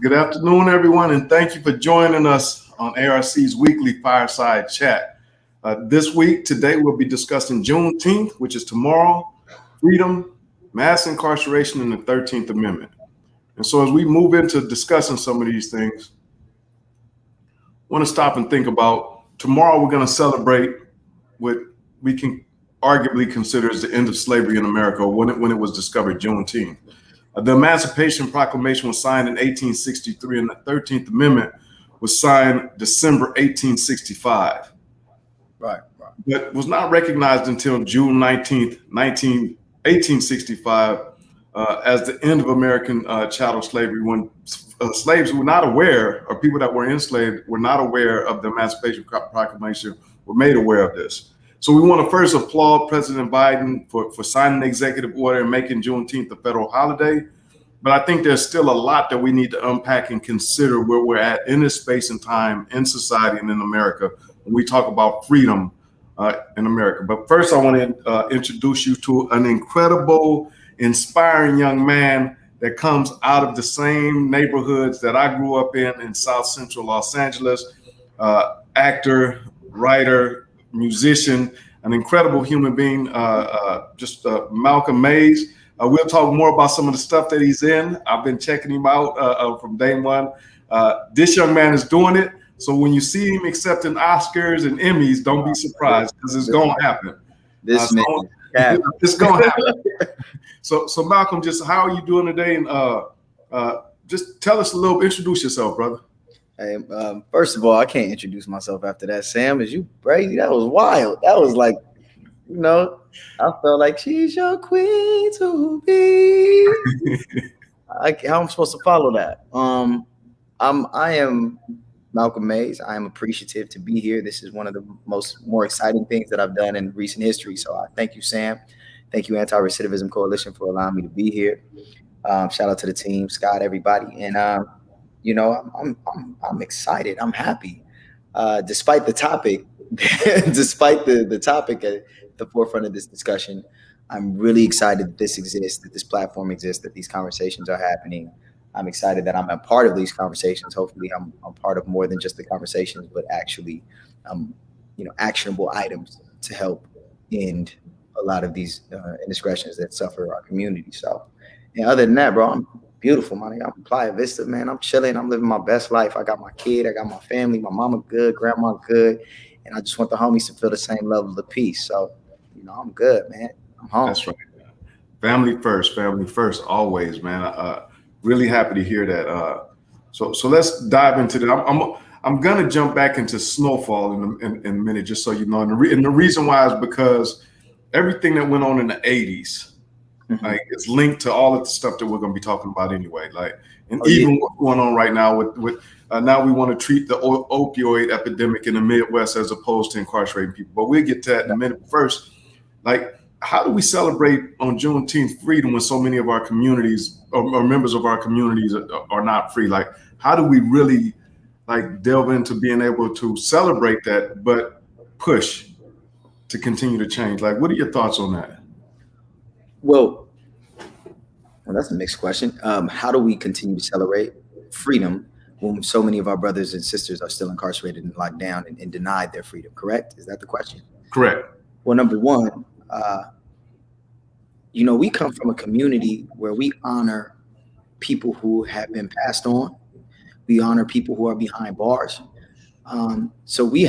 Good afternoon, everyone, and thank you for joining us on ARC's weekly Fireside Chat. Today, we'll be discussing Juneteenth, which is tomorrow, freedom, mass incarceration, and the 13th Amendment. And so as we move into discussing some of these things, I want to stop and think about tomorrow we're going to celebrate what we can arguably consider as the end of slavery in America, when it was discovered, Juneteenth. The Emancipation Proclamation was signed in 1863, and the 13th Amendment was signed December 1865. Right. But was not recognized until June 19th, 1865, as the end of American chattel slavery, when slaves were not aware, or people that were enslaved were not aware of the Emancipation Proclamation, were made aware of this. So we want to first applaud President Biden for signing the executive order and making Juneteenth a federal holiday. But I think there's still a lot that we need to unpack and consider where we're at in this space and time in society and in America when we talk about freedom in America. But first, I want to introduce you to an incredible, inspiring young man that comes out of the same neighborhoods that I grew up in South Central Los Angeles. Actor, writer, musician, an incredible human being, Malcolm Mays. We'll talk more about some of the stuff that he's in. I've been checking him out from day one. This young man is doing it. So when you see him accepting Oscars and Emmys, don't be surprised, because it's going to happen. It's going to happen. So Malcolm, just how are you doing today? And just tell us a little, introduce yourself, brother. Hey, first of all, I can't introduce myself after that. Sam, is you crazy? That was wild. That was like, I felt like she's your queen to be. How am I supposed to follow that? I am Malcolm Mays. I am appreciative to be here. This is one of the more exciting things that I've done in recent history. So I thank you, Sam. Thank you, Anti-Recidivism Coalition, for allowing me to be here. Shout out to the team, Scott, everybody, and I'm excited. I'm happy, despite the topic, despite the topic at the forefront of this discussion. I'm really excited that this exists, that this platform exists, that these conversations are happening. I'm excited that I'm a part of these conversations. Hopefully, I'm part of more than just the conversations, but actually, actionable items to help end a lot of these indiscretions that suffer our community. So, and other than that, bro, I'm beautiful, man. I'm in Playa Vista, man. I'm chilling. I'm living my best life. I got my kid. I got my family. My mama good. Grandma good. And I just want the homies to feel the same level of peace. So, I'm good, man. I'm home. That's right. Family first, always, man. Really happy to hear that. So let's dive into that. I'm gonna jump back into Snowfall in a minute, just so you know. And the reason why is because everything that went on in the 80s. Like, it's linked to all of the stuff that we're going to be talking about anyway. Even what's going on right now with now we want to treat the opioid epidemic in the Midwest as opposed to incarcerating people. But we'll get to that in a minute. First, how do we celebrate on Juneteenth freedom when so many of our communities or members of our communities are not free? How do we really delve into being able to celebrate that, but push to continue to change? What are your thoughts on that? Well, that's a mixed question. How do we continue to celebrate freedom when so many of our brothers and sisters are still incarcerated and locked down and denied their freedom? Correct? Is that the question? Correct. Well, number one, we come from a community where we honor people who have been passed on. We honor people who are behind bars. So we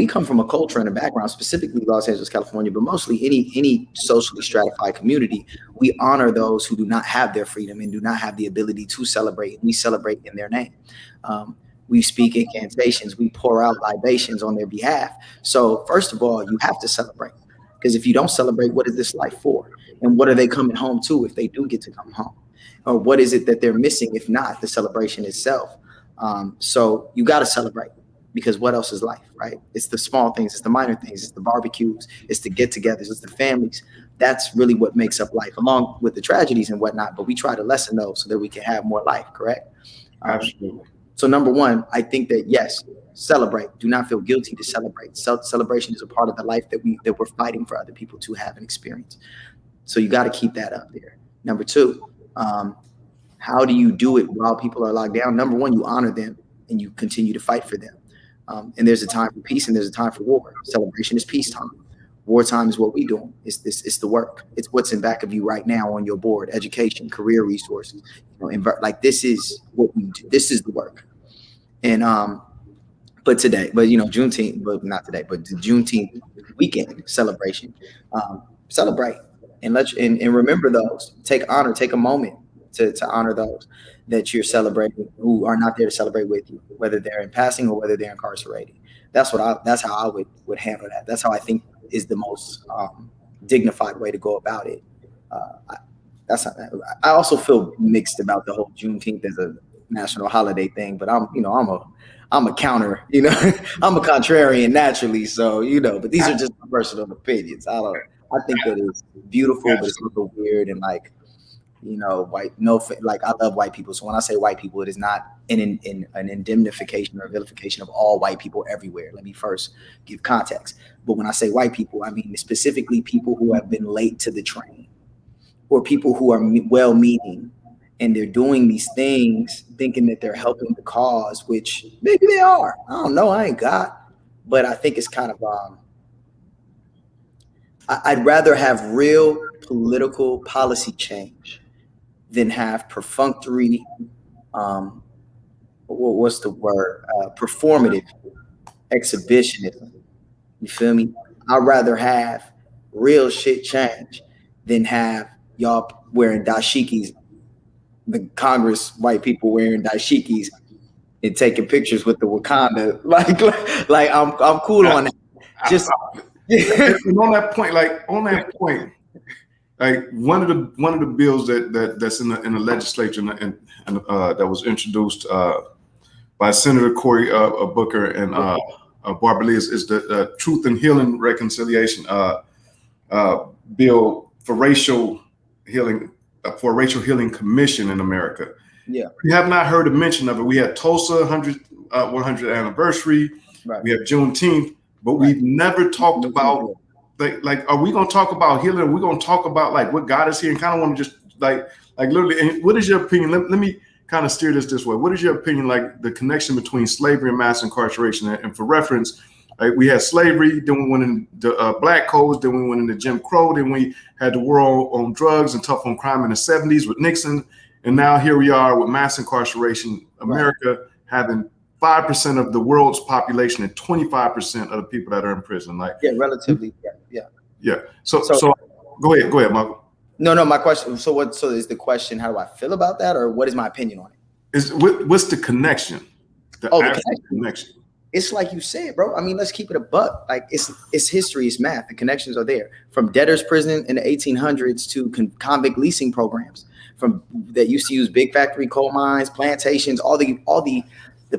come from a culture and a background, specifically Los Angeles, California, but mostly any socially stratified community. We honor those who do not have their freedom and do not have the ability to celebrate. We celebrate in their name. We speak incantations. We pour out libations on their behalf. So first of all, you have to celebrate, because if you don't celebrate, what is this life for? And what are they coming home to if they do get to come home? Or what is it that they're missing if not the celebration itself? So you got to celebrate, because what else is life, right? It's the small things, it's the minor things, it's the barbecues, it's the get-togethers, it's the families. That's really what makes up life, along with the tragedies and whatnot. But we try to lessen those so that we can have more life, correct? Absolutely. So number one, I think that, yes, celebrate. Do not feel guilty to celebrate. Celebration is a part of the life that we're fighting for other people to have and experience. So you got to keep that up there. Number two, How do you do it while people are locked down? Number one, you honor them and you continue to fight for them. And there's a time for peace and there's a time for war. Celebration is peacetime. Wartime is what we do. It's the work. It's what's in back of you right now on your board: education, career resources. Like this is what we do. This is the work. And but Juneteenth, but not today, but the Juneteenth weekend celebration, celebrate and and remember those. Take a moment to honor those that you're celebrating who are not there to celebrate with you, whether they're in passing or whether they're incarcerated. That's how I would handle that. That's how I think is the most dignified way to go about it. I also feel mixed about the whole Juneteenth as a national holiday thing, but I'm a counter, I'm a contrarian naturally. So, but these are just my personal opinions. I think that it's beautiful, but it's a little weird and like, I love white people. So when I say white people, it is not an indemnification or vilification of all white people everywhere. Let me first give context. But when I say white people, I mean specifically people who have been late to the train or people who are well-meaning and they're doing these things thinking that they're helping the cause, which maybe they are. I don't know. I ain't God. But I think it's kind of, I'd rather have real political policy change than have perfunctory, what's the word? Performative exhibitionism. You feel me? I'd rather have real shit change than have y'all wearing dashikis, the Congress white people wearing dashikis and taking pictures with the Wakanda. Like I'm cool on that. Just and on that point, like one of the bills that's in the legislature and that was introduced by Senator Cory Booker and Barbara Lee is the Truth and Healing Reconciliation bill for racial healing, for a racial healing commission in America. Yeah, we have not heard a mention of it. We had Tulsa 100th anniversary. Right. We have Juneteenth, but we've never talked about like, are we going to talk about healing? Are we going to talk about like what got us here? And kind of want to just like literally. And what is your opinion? Let me kind of steer this way. What is your opinion, like the connection between slavery and mass incarceration? And for reference, like we had slavery, then we went into black codes, then we went into Jim Crow, then we had the war on drugs and tough on crime in the 70s with Nixon. And now here we are with mass incarceration, America having 5% of the world's population and 25% of the people that are in prison. Like, yeah, relatively. Yeah. So go ahead, Michael. No, my question. So is the question, how do I feel about that? Or what is my opinion on it? What's the connection? The connection. It's like you said, bro. I mean, let's keep it a buck. Like it's history, it's math. The connections are there. From debtors' prison in the 1800s to convict leasing programs, from that used to use big factory, coal mines, plantations, all the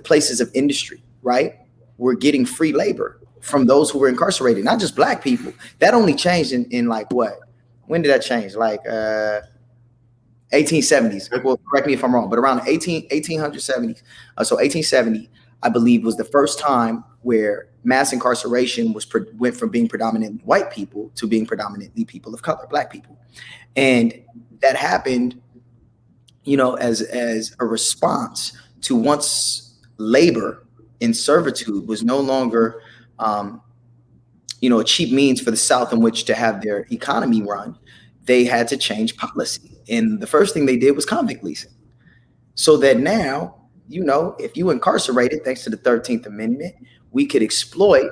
places of industry. Right? We're getting free labor from those who were incarcerated, not just black people. That only changed in like what? When did that change? Like 1870s. Well, correct me if I'm wrong, but around 1870s. So 1870. I believe was the first time where mass incarceration went from being predominantly white people to being predominantly people of color, black people. And that happened, as a response to once labor in servitude was no longer, a cheap means for the South in which to have their economy run. They had to change policy. And the first thing they did was convict leasing. So that now, if you incarcerated, thanks to the 13th Amendment, we could exploit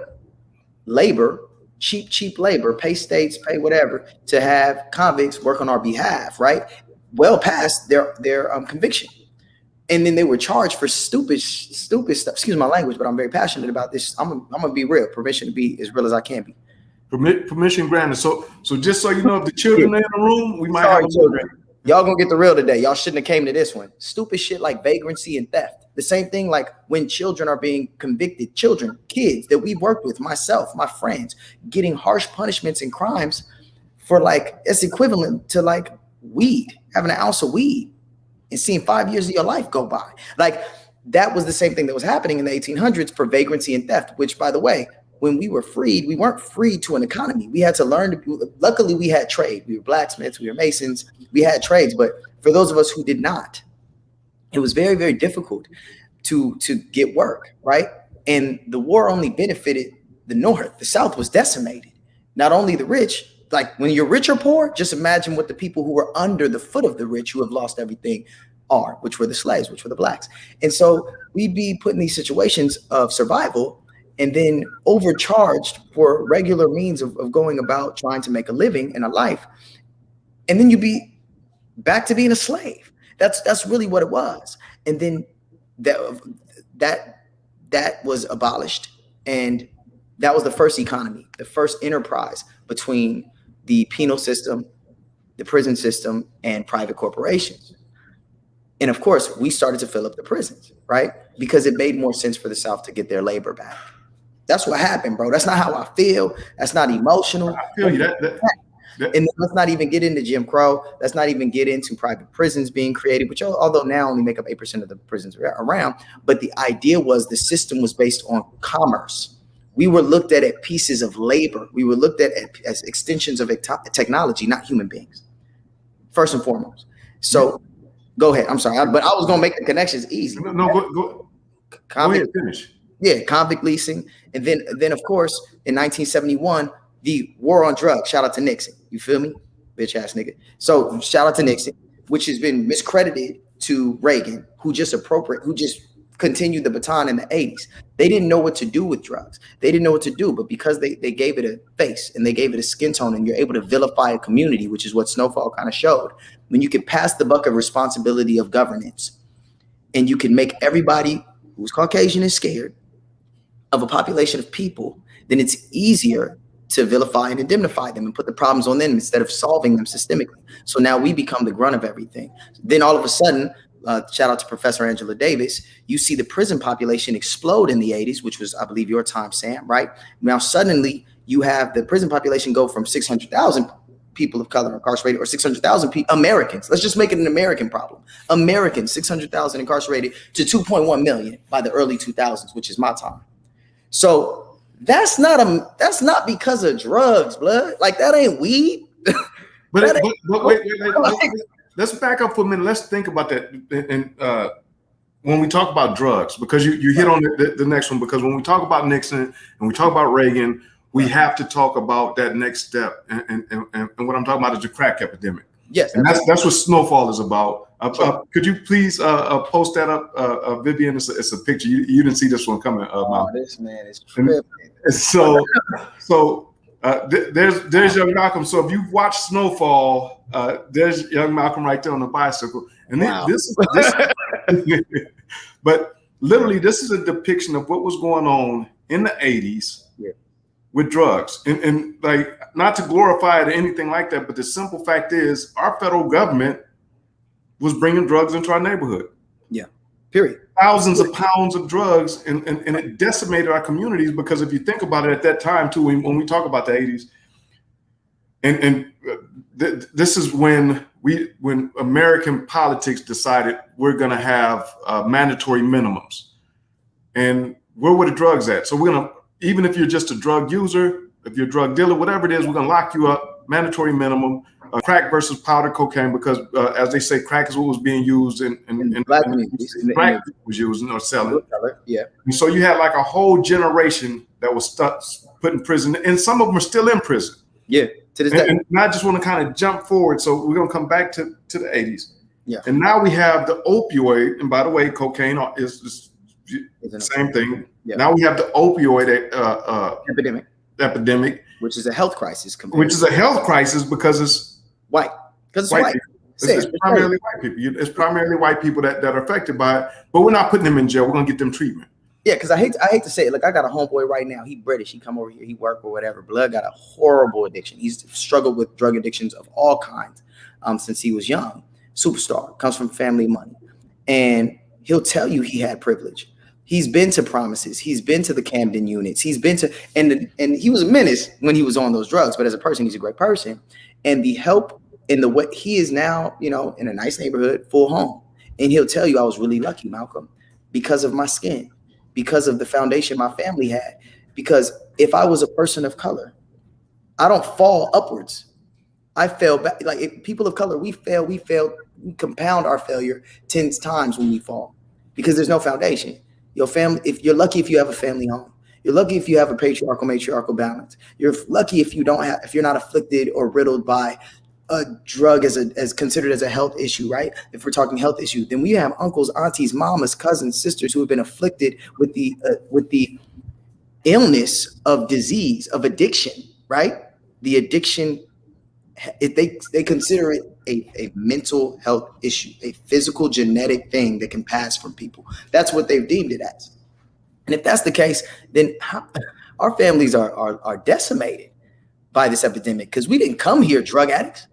labor, cheap labor, pay states, pay whatever, to have convicts work on our behalf, right? Well past their conviction. And then they were charged for stupid stuff. Excuse my language, but I'm very passionate about this. I'm gonna be real. Permission to be as real as I can be. Permission granted. So just so you know, if the children are in the room, we might have children. Y'all gonna get the real today. Y'all shouldn't have came to this one. Stupid shit like vagrancy and theft. The same thing like when children are being convicted, kids that we've worked with, myself, my friends, getting harsh punishments and crimes for like, it's equivalent to like weed, having an ounce of weed and seeing 5 years of your life go by. Like that was the same thing that was happening in the 1800s for vagrancy and theft, which by the way, when we were freed, we weren't freed to an economy. We had to learn luckily we had trade. We were blacksmiths, we were masons, we had trades. But for those of us who did not, it was very, very difficult to get work, right? And the war only benefited the North. The South was decimated. Not only the rich, like when you're rich or poor, just imagine what the people who were under the foot of the rich who have lost everything are, which were the slaves, which were the blacks. And so we'd be put in these situations of survival and then overcharged for regular means of going about trying to make a living and a life. And then you'd be back to being a slave. That's really what it was. And then that was abolished. And that was the first economy, the first enterprise between the penal system, the prison system, and private corporations. And of course, we started to fill up the prisons, right? Because it made more sense for the South to get their labor back. That's what happened, bro. That's not how I feel. That's not emotional. I feel you. And let's not even get into Jim Crow. Let's not even get into private prisons being created, which although now only make up 8% of the prisons around. But the idea was the system was based on commerce. We were looked at as pieces of labor. We were looked at as extensions of technology, not human beings, first and foremost. So go ahead. I'm sorry, but I was going to make the connections easy. No, go ahead, finish. Yeah, convict leasing. And then of course, in 1971, the war on drugs. Shout out to Nixon. You feel me? Bitch ass nigga. So shout out to Nixon, which has been miscredited to Reagan, who just continued the baton in the 80s. They didn't know what to do with drugs. They didn't know what to do, but because they gave it a face and they gave it a skin tone, and you're able to vilify a community, which is what Snowfall kind of showed. When you can pass the buck of responsibility of governance, and you can make everybody who's Caucasian and scared of a population of people, then it's easier to vilify and indemnify them and put the problems on them instead of solving them systemically. So now we become the grunt of everything. Then all of a sudden, shout out to Professor Angela Davis, you see the prison population explode in the 80s, which was, I believe, your time, Sam, right? Now, suddenly you have the prison population go from 600,000 people of color incarcerated, or 600,000 Americans. Let's just make it an American problem. Americans, 600,000 incarcerated, to 2.1 million by the early 2000s, which is my time. So that's not because of drugs, blood. Like, that ain't weed. But wait. Let's back up for a minute. Let's think about that. And when we talk about drugs, because you hit on the next one, because when we talk about Nixon and we talk about Reagan, we have to talk about that next step. And what I'm talking about is the crack epidemic. Yes. And that's what Snowfall is about. Could you please post that up, Vivian? It's a picture. You didn't see this one coming. This man is tripping. So there's young Malcolm. So if you've watched Snowfall, there's young Malcolm right there on the bicycle. And wow. this but literally, this is a depiction of what was going on in the 80s with drugs. And like, not to glorify it or anything like that, but the simple fact is our federal government was bringing drugs into our neighborhood. Yeah, period. Thousands of pounds of drugs, and it decimated our communities, because if you think about it at that time too, when we talk about the 80s, this is when American politics decided we're going to have mandatory minimums. And where were the drugs at? So we're going to, even if you're just a drug user, if you're a drug dealer, whatever it is, we're going to lock you up, mandatory minimum. Crack versus powder cocaine, because as they say, crack is what was being used and black was used or selling. Yeah. And so you had like a whole generation that was stuck, put in prison, and some of them are still in prison. Yeah, to this day. And I just want to kind of jump forward. So we're going to come back to the 80s. Yeah. And now we have the opioid, and by the way, cocaine is the same thing. Yeah. Now we have the opioid epidemic, which is a health crisis. Which is a health crisis because it's white. Because it's white. It's primarily white people. It's primarily white people that are affected by it. But we're not putting them in jail. We're gonna get them treatment. Yeah, because I hate to say it. Like, I got a homeboy right now. He British. He come over here. He work or whatever. Blood got a horrible addiction. He's struggled with drug addictions of all kinds since he was young. Superstar. Comes from family money. And he'll tell you he had privilege. He's been to promises. He's been to the Camden units. He's been to, and he was a menace when he was on those drugs. But as a person, he's a great person. And the help in the way he is now, in a nice neighborhood, full home. And he'll tell you, I was really lucky, Malcolm, because of my skin, because of the foundation my family had. Because if I was a person of color, I don't fall upwards. I fail back. Like people of color, we compound our failure 10 times when we fall because there's no foundation. Your family, if you're lucky if you have a family home, you're lucky if you have a matriarchal balance. You're lucky if if you're not afflicted or riddled by a drug as considered as a health issue, right? If we're talking health issue, then we have uncles, aunties, mamas, cousins, sisters who have been afflicted with the illness of disease, of addiction, right? The addiction, they consider it a mental health issue, a physical genetic thing that can pass from people. That's what they've deemed it as. And if that's the case, then our families are decimated by this epidemic because we didn't come here drug addicts.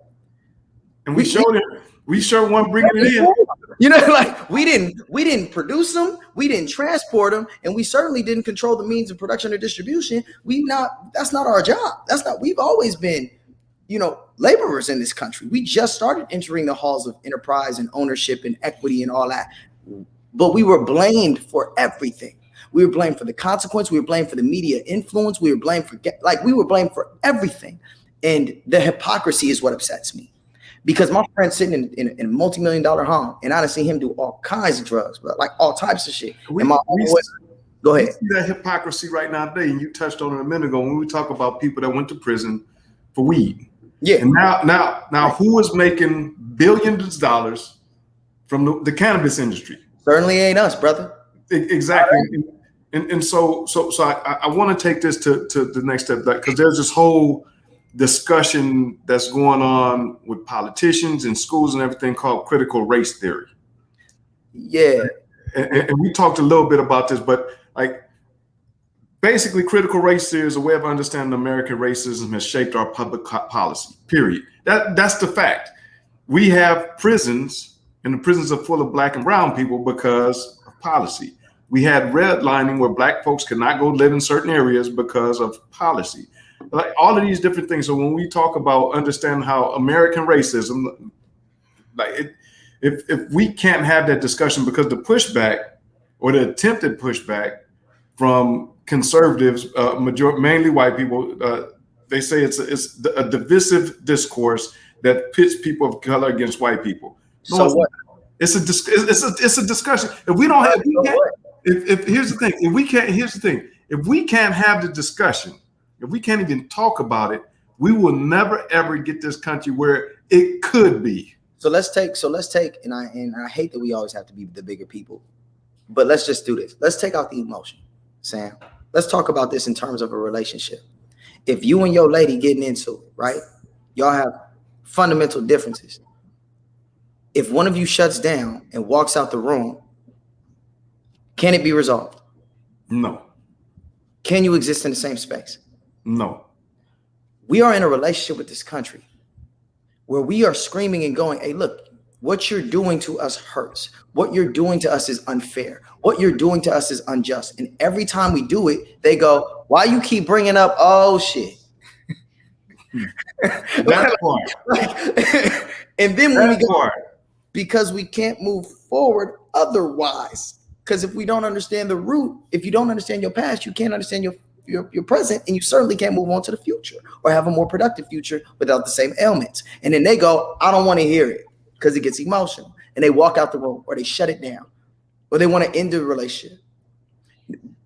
And we showed it. We sure weren't bringing it in. You know, like we didn't produce them, we didn't transport them, and we certainly didn't control the means of production or distribution. That's not our job. We've always been, laborers in this country. We just started entering the halls of enterprise and ownership and equity and all that. But we were blamed for everything. We were blamed for the consequence. We were blamed for the media influence. We were blamed for everything. And the hypocrisy is what upsets me. Because my friend's sitting in a multi-million-dollar home, and I done seen him do all kinds of drugs, bro, like all types of shit. Go ahead. We see that hypocrisy right now today, and you touched on it a minute ago when we talk about people that went to prison for weed. Yeah. And now, who is making billions of dollars from the cannabis industry? Certainly ain't us, brother. Exactly. Right. And so I want to take this to the next step, because there's this whole discussion that's going on with politicians and schools and everything called critical race theory. Yeah. And we talked a little bit about this, but basically critical race theory is a way of understanding American racism has shaped our public policy, period. That's the fact. We have prisons, and the prisons are full of Black and brown people because of policy. We had redlining where Black folks could not go live in certain areas because of policy. Like all of these different things. So when we talk about understanding how American racism, if we can't have that discussion, because the pushback or the attempted pushback from conservatives, mainly white people, they say it's a divisive discourse that pits people of color against white people. No, so what? It's a discussion. If we don't have, here's the thing. If we can't have the discussion, if we can't even talk about it, we will never ever get this country where it could be. So let's take, and I hate that we always have to be the bigger people, but let's just do this. Let's take out the emotion, Sam. Let's talk about this in terms of a relationship. If you and your lady getting into it, right? Y'all have fundamental differences. If one of you shuts down and walks out the room, can it be resolved? No. Can you exist in the same space? No. We are in a relationship with this country where we are screaming and going, hey, look, what you're doing to us hurts. What you're doing to us is unfair. What you're doing to us is unjust. And every time we do it, they go, why you keep bringing up, oh, shit. That part. And then when we go, because we can't move forward otherwise. Because if we don't understand the root, if you don't understand your past, you can't understand your present, and you certainly can't move on to the future or have a more productive future without the same ailments. And then they go, I don't want to hear it because it gets emotional, and they walk out the room or they shut it down or they want to end the relationship.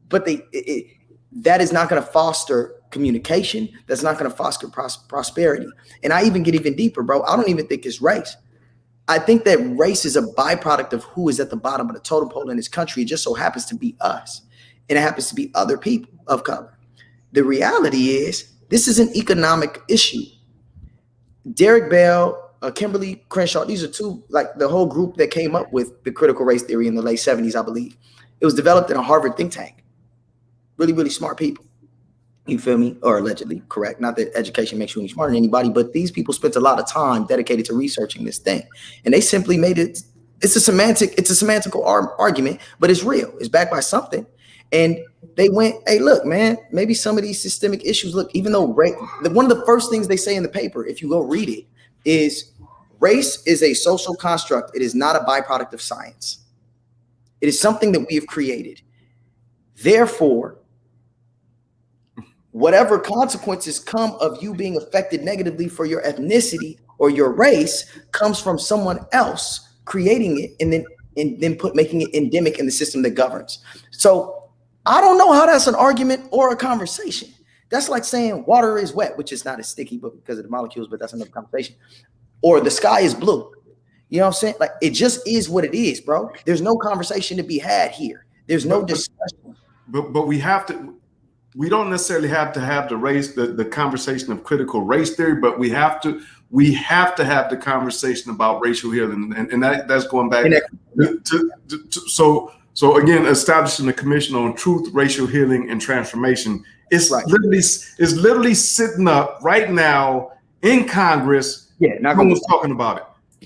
But that is not going to foster communication. That's not going to foster prosperity. And I even get even deeper, bro. I don't even think it's race. I think that race is a byproduct of who is at the bottom of the totem pole in this country. It just so happens to be us. And it happens to be other people of color. The reality is this is an economic issue. Derek Bell, Kimberly Crenshaw, these are two, like the whole group that came up with the critical race theory in the late 70s, I believe. It was developed in a Harvard think tank. Really, really smart people. You feel me? Or allegedly, correct. Not that education makes you any smarter than anybody, but these people spent a lot of time dedicated to researching this thing. And they simply made it, it's a semantical argument, but it's real. It's backed by something. And they went, hey, look, man, maybe some of these systemic issues, look, even though one of the first things they say in the paper, if you go read it, is race is a social construct. It is not a byproduct of science. It is something that we have created. Therefore, whatever consequences come of you being affected negatively for your ethnicity or your race comes from someone else creating it and then making it endemic in the system that governs. So I don't know how that's an argument or a conversation. That's like saying water is wet, which is not as sticky, but because of the molecules, but that's another conversation. Or the sky is blue. You know what I'm saying? Like, it just is what it is, bro. There's no conversation to be had here. There's no discussion. But we have to. We don't necessarily have to have the conversation of critical race theory, but we have to have the conversation about racial healing, and that's going back so again, establishing the Commission on Truth, Racial Healing, and Transformation. It's literally sitting up right now in Congress. Yeah, no one's talking about it.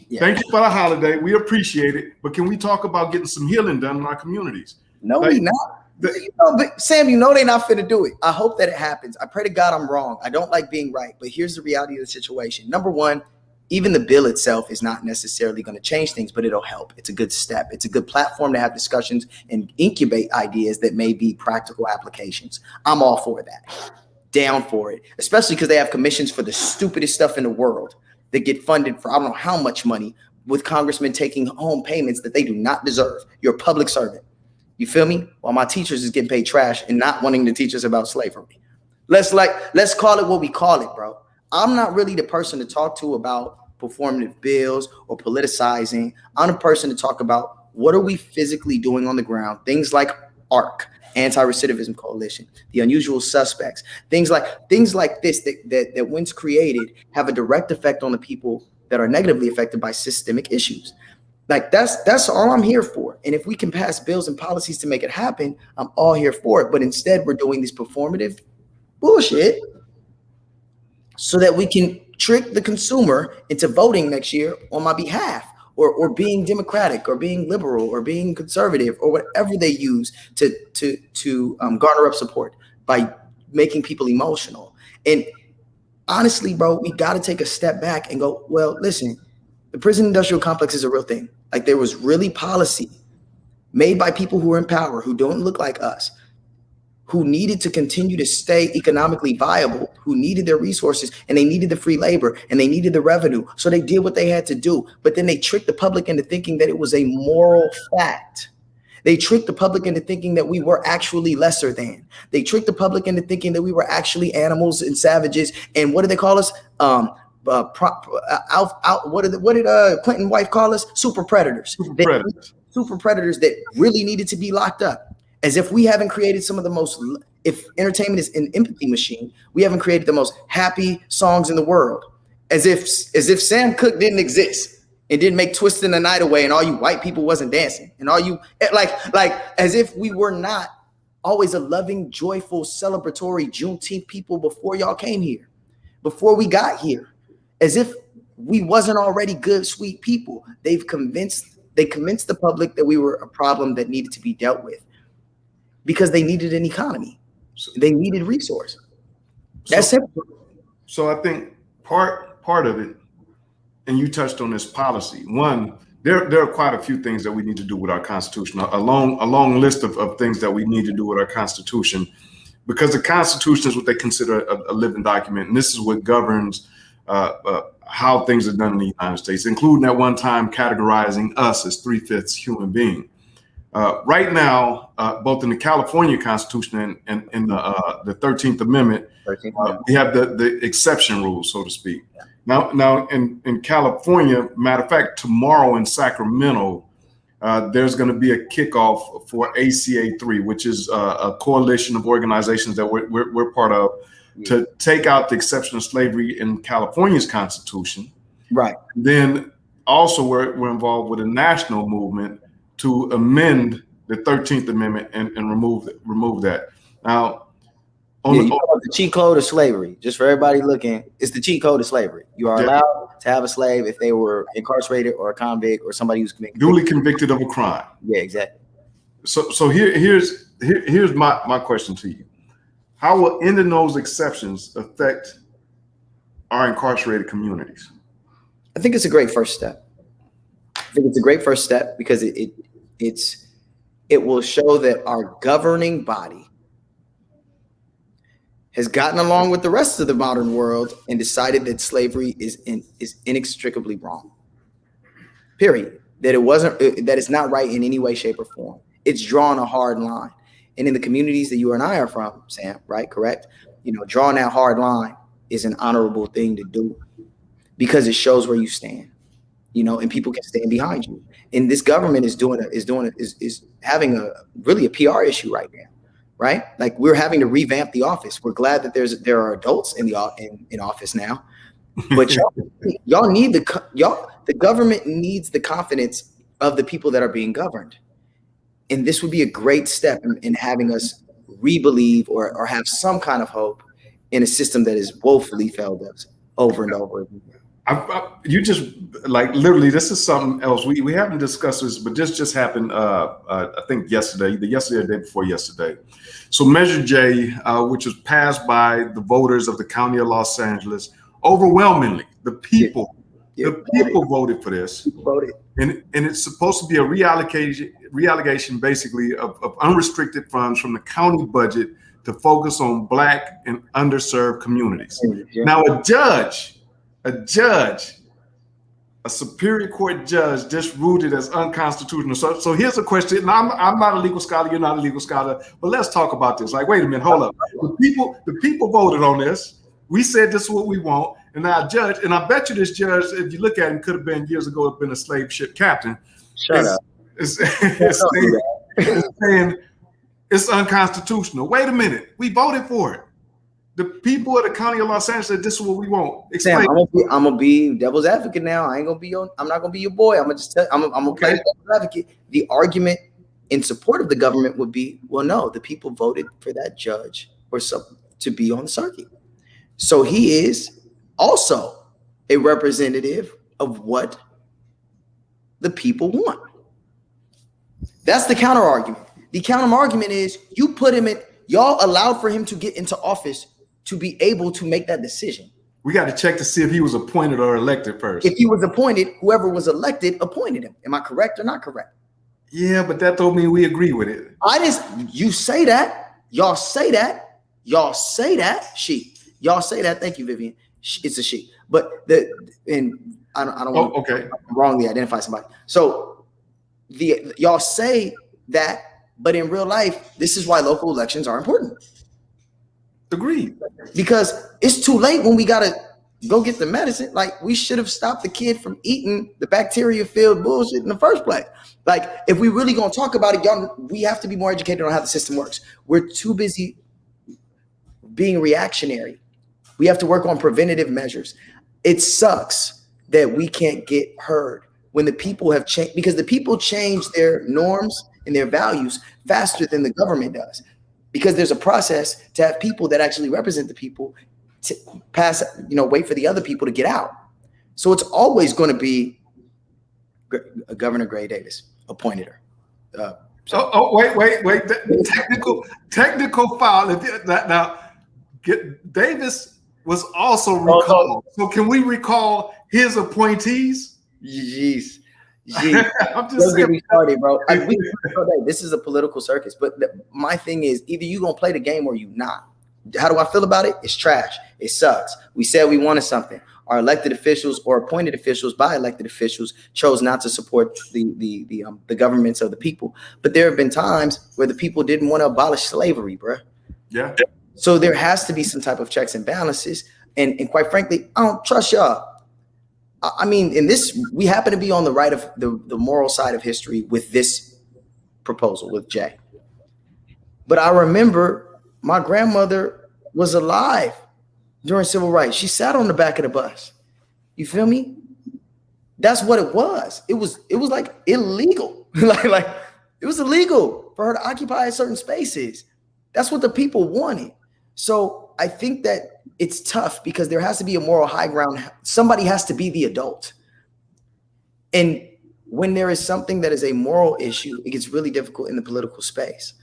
Yeah. Thank you for the holiday. We appreciate it, but can we talk about getting some healing done in our communities? No, we not. But Sam, they're not finna do it. I hope that it happens. I pray to God I'm wrong. I don't like being right, but here's the reality of the situation. Number one, even the bill itself is not necessarily going to change things, but it'll help. It's a good step. It's a good platform to have discussions and incubate ideas that may be practical applications. I'm all for that. Down for it, especially because they have commissions for the stupidest stuff in the world that get funded for I don't know how much money, with congressmen taking home payments that they do not deserve. You're a public servant. You feel me? While my teachers is getting paid trash and not wanting to teach us about slavery. Let's call it what we call it, bro. I'm not really the person to talk to about performative bills or politicizing. I'm the person to talk about what are we physically doing on the ground. Things like ARC, Anti-Recidivism Coalition, the Unusual Suspects, things like this that once created have a direct effect on the people that are negatively affected by systemic issues. Like that's all I'm here for. And if we can pass bills and policies to make it happen, I'm all here for it. But instead, we're doing this performative bullshit so that we can trick the consumer into voting next year on my behalf, or being Democratic, or being liberal, or being conservative, or whatever they use to garner up support by making people emotional. And honestly, bro, we got to take a step back and go, well, listen, the prison industrial complex is a real thing. Like, there was really policy made by people who are in power, who don't look like us, who needed to continue to stay economically viable, who needed their resources, and they needed the free labor, and they needed the revenue. So they did what they had to do. But then they tricked the public into thinking that it was a moral fact. They tricked the public into thinking that we were actually lesser than. They tricked the public into thinking that we were actually animals and savages. And what did they call us? What did Clinton's wife call us? Super predators. Super predators that really needed to be locked up. As if we haven't created some of the most, if entertainment is an empathy machine, we haven't created the most happy songs in the world. As if Sam Cooke didn't exist and didn't make Twisting the Night Away, and all you white people wasn't dancing, and all you like as if we were not always a loving, joyful, celebratory Juneteenth people before y'all came here, before we got here. As if we wasn't already good, sweet people. They convinced the public that we were a problem that needed to be dealt with because they needed an economy. They needed resource. That's simple. So I think part of it, and you touched on this policy. One, there are quite a few things that we need to do with our Constitution, a long list of things that we need to do with our Constitution, because the Constitution is what they consider a living document. And this is what governs how things are done in the United States, including at one time categorizing us as 3/5 human being. Right now, both in the California Constitution and in the 13th Amendment, we have the exception rules, so to speak. Yeah. Now in California, matter of fact, tomorrow in Sacramento, there's going to be a kickoff for ACA 3, which is a coalition of organizations that we're part of, to take out the exception of slavery in California's Constitution. Right. Then also we're involved with a national movement to amend the 13th Amendment and remove that. Now, the cheat code of slavery, just for everybody looking, it's the cheat code of slavery. You are allowed to have a slave if they were incarcerated or a convict or somebody who's duly convicted of a crime. Yeah, exactly. So here's my question to you. How will ending those exceptions affect our incarcerated communities? I think it's a great first step. Because it will show that our governing body has gotten along with the rest of the modern world and decided that slavery is inextricably wrong. Period. That it wasn't, that it's not right in any way, shape, or form. It's drawn a hard line. And in the communities that you and I are from, Sam, right? Correct? Drawing that hard line is an honorable thing to do because it shows where you stand, and people can stand behind you. And this government is having a PR issue right now, right? Like, we're having to revamp the office. We're glad that there are adults in office now, but y'all need the government needs the confidence of the people that are being governed. And this would be a great step in having us re-believe or have some kind of hope in a system that is woefully failed us over and over again. You just, like, literally, this is something else. We haven't discussed this, but this just happened, I think yesterday, either yesterday or the day before yesterday. So Measure J, which was passed by the voters of the county of Los Angeles, overwhelmingly, the people voted for this. And it's supposed to be a reallocation basically of unrestricted funds from the county budget to focus on Black and underserved communities. Yeah. Now, a Superior Court judge just ruled it as unconstitutional. So here's a question. Now, I'm not a legal scholar, you're not a legal scholar, but let's talk about this. Like, wait a minute, hold up. The people voted on this. We said this is what we want. And now a judge, and I bet you this judge, if you look at him, could have been years ago, been a slave ship captain. Shut up. It's saying it's unconstitutional. Wait a minute. We voted for it. The people of the county of Los Angeles said this is what we want. Explain. Sam, I'm gonna be devil's advocate now. I'm not gonna be your boy. I'm gonna play devil's advocate. The argument in support of the government would be, well, no, the people voted for that judge to be on the circuit. So he is also a representative of what the people want. That's the counter argument. The counter argument is y'all allowed for him to get into office to be able to make that decision. We got to check to see if he was appointed or elected first. If he was appointed, whoever was elected appointed him. Am I correct or not correct? Yeah, but that don't mean we agree with it. You say that. Y'all say that. Y'all say that. Y'all say that. Thank you, Vivian. It's a she. But I don't want to wrongly identify somebody. So y'all say that, but in real life, this is why local elections are important. Agreed. Because it's too late when we gotta go get the medicine. Like, we should have stopped the kid from eating the bacteria-filled bullshit in the first place. Like, if we really gonna talk about it, y'all, we have to be more educated on how the system works. We're too busy being reactionary. We have to work on preventative measures. It sucks that we can't get heard when the people have changed, because the people change their norms and their values faster than the government does. Because there's a process to have people that actually represent the people to pass, wait for the other people to get out. So it's always going to be Governor Gray Davis appointed her. Wait. Technical foul. Now, Davis was also recalled. So can we recall his appointees? Jeez. I'm just saying. Get me started, bro. This is a political circus, but my thing is, either you gonna play the game or you not. How do I feel about it? It's trash. It sucks. We said we wanted something. Our elected officials or appointed officials by elected officials chose not to support the governments of the people. But there have been times where the people didn't want to abolish slavery, bro. Yeah. So there has to be some type of checks and balances. And quite frankly, I don't trust y'all. I mean, in this, we happen to be on the right of the moral side of history with this proposal with Jay. But I remember my grandmother was alive during civil rights. She sat on the back of the bus. You feel me? That's what it was. It was like illegal. like it was illegal for her to occupy certain spaces. That's what the people wanted. So I think that it's tough because there has to be a moral high ground. Somebody has to be the adult. And when there is something that is a moral issue, it gets really difficult in the political space.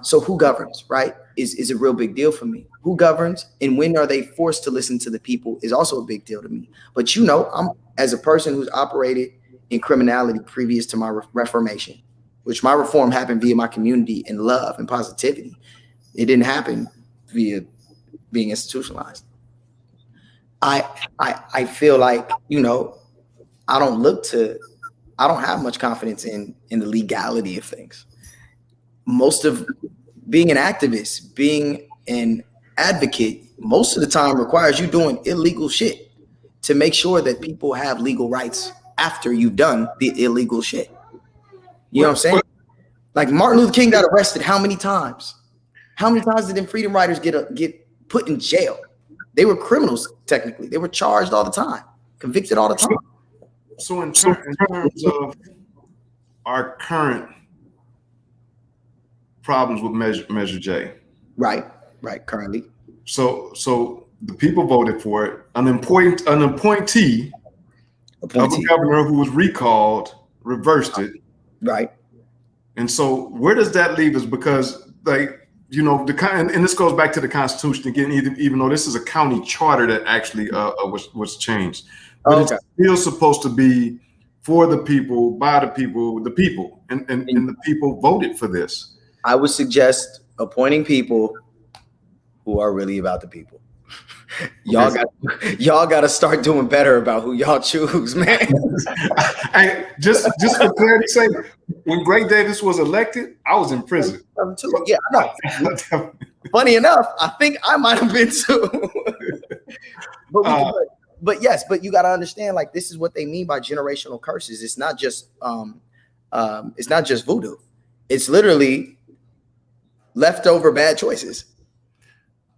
So who governs, right, is a real big deal for me. Who governs and when are they forced to listen to the people is also a big deal to me. But I'm as a person who's operated in criminality previous to my reformation, which my reform happened via my community and love and positivity. It didn't happen via being institutionalized. I feel like, you know, I don't have much confidence in the legality of things. Most of being an activist, being an advocate, most of the time requires you doing illegal shit to make sure that people have legal rights after you've done the illegal shit. You know what I'm saying? Like Martin Luther King got arrested how many times? How many times did them freedom riders get put in jail? They were criminals, technically. They were charged all the time, convicted all the time. So in terms of our current problems with Measure J. Right, currently. So the people voted for it. An appointee of a governor who was recalled reversed it. Right. And so where does that leave us? Because, like, you know, and this goes back to the Constitution again, even though this is a county charter that actually was changed. But it's still supposed to be for the people, by the people, and the people voted for this. I would suggest appointing people who are really about the people. Y'all got to start doing better about who y'all choose, man. And just for clarity's sake, when Greg Davis was elected, I was in prison. Yeah, I know. Funny enough, I think I might have been too. But yes, but you got to understand, like, this is what they mean by generational curses. It's not just voodoo. It's literally leftover bad choices.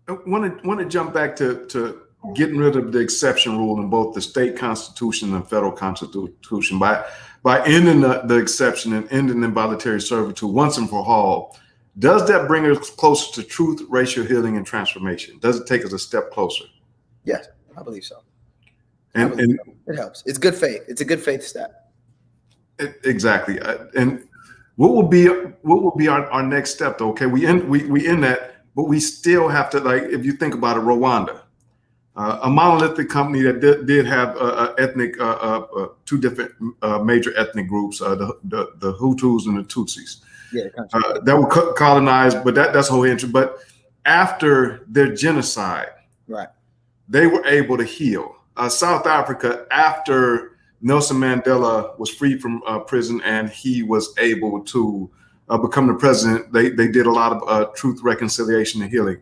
I want to jump back to getting rid of the exception rule in both the state constitution and federal constitution by ending the exception and ending involuntary servitude once and for all. Does that bring us closer to truth, racial healing, and transformation? Does it take us a step closer? Yes, I believe so. And it helps. It's good faith. It's a good faith step. Exactly. And what will be our next step though? Okay, we end that. But we still have to, like, if you think about it, Rwanda, a monolithic company that did have ethnic, two different major ethnic groups, the Hutus and the Tutsis, that were colonized. But that's whole interest. But after their genocide, right, they were able to heal. South Africa, after Nelson Mandela was freed from prison and he was able to become the president, they did a lot of truth, reconciliation, and healing.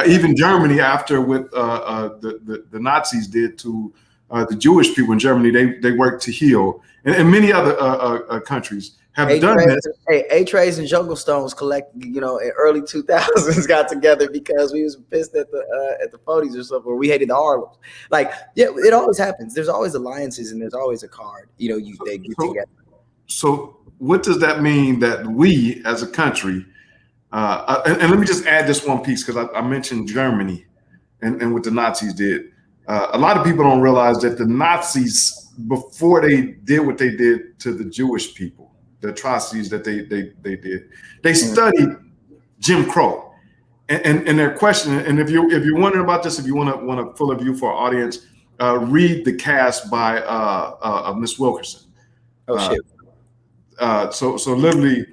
Even Germany, after what the Nazis did to the Jewish people in Germany, they worked to heal, and many other countries have done this. Hey, A-Trays and Jungle Stones in early 2000s got together because we was pissed at the 40s or something, or we hated the Harlems. Like, yeah, it always happens. There's always alliances and there's always a card. They get together. So what does that mean that we as a country, and let me just add this one piece, because I mentioned Germany and what the Nazis did. A lot of people don't realize that the Nazis, before they did what they did to the Jewish people, the atrocities that they did, they studied Jim Crow. And their question, and if you're wondering about this, if you want a fuller view for our audience, read The Cast by Miss Wilkerson. Oh, shit. So literally,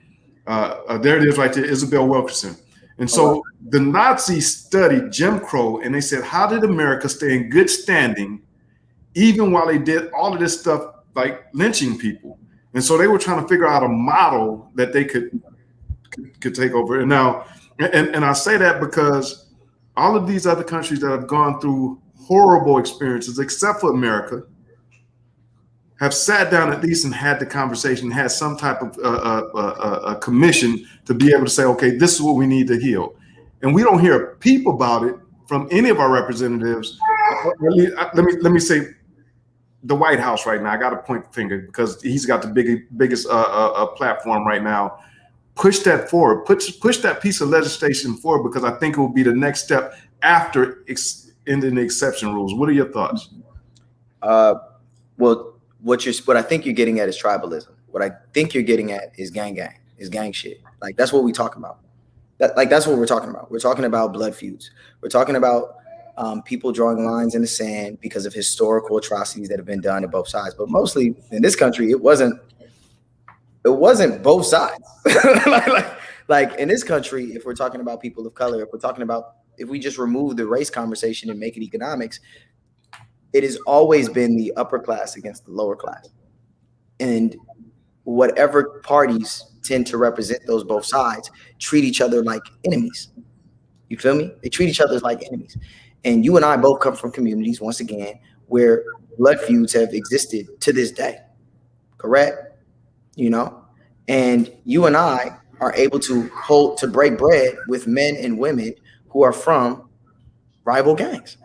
there it is right there, Isabel Wilkerson. And so the Nazis studied Jim Crow, and they said, how did America stay in good standing even while they did all of this stuff like lynching people? And so they were trying to figure out a model that they could take over. And now, and I say that because all of these other countries that have gone through horrible experiences, except for America, have sat down at least and had the conversation, had some type of a commission to be able to say, okay, this is what we need to heal. And we don't hear a peep about it from any of our representatives. Let me say the White House right now. I got to point the finger because he's got the biggest platform right now. Push that forward. Push that piece of legislation forward, because I think it will be the next step after ending the exception rules. What are your thoughts? Well, what I think you're getting at is tribalism. What I think you're getting at is gang shit. Like, that's what we talking about. That's what we're talking about. We're talking about blood feuds. We're talking about people drawing lines in the sand because of historical atrocities that have been done at both sides. But mostly in this country, it wasn't both sides. like in this country, if we're talking about people of color, if we're talking about if we just remove the race conversation and make it economics, it has always been the upper class against the lower class. And whatever parties tend to represent those both sides treat each other like enemies. You feel me? They treat each other like enemies. And you and I both come from communities, once again, where blood feuds have existed to this day. Correct? You know? And you and I are able to break bread with men and women who are from rival gangs.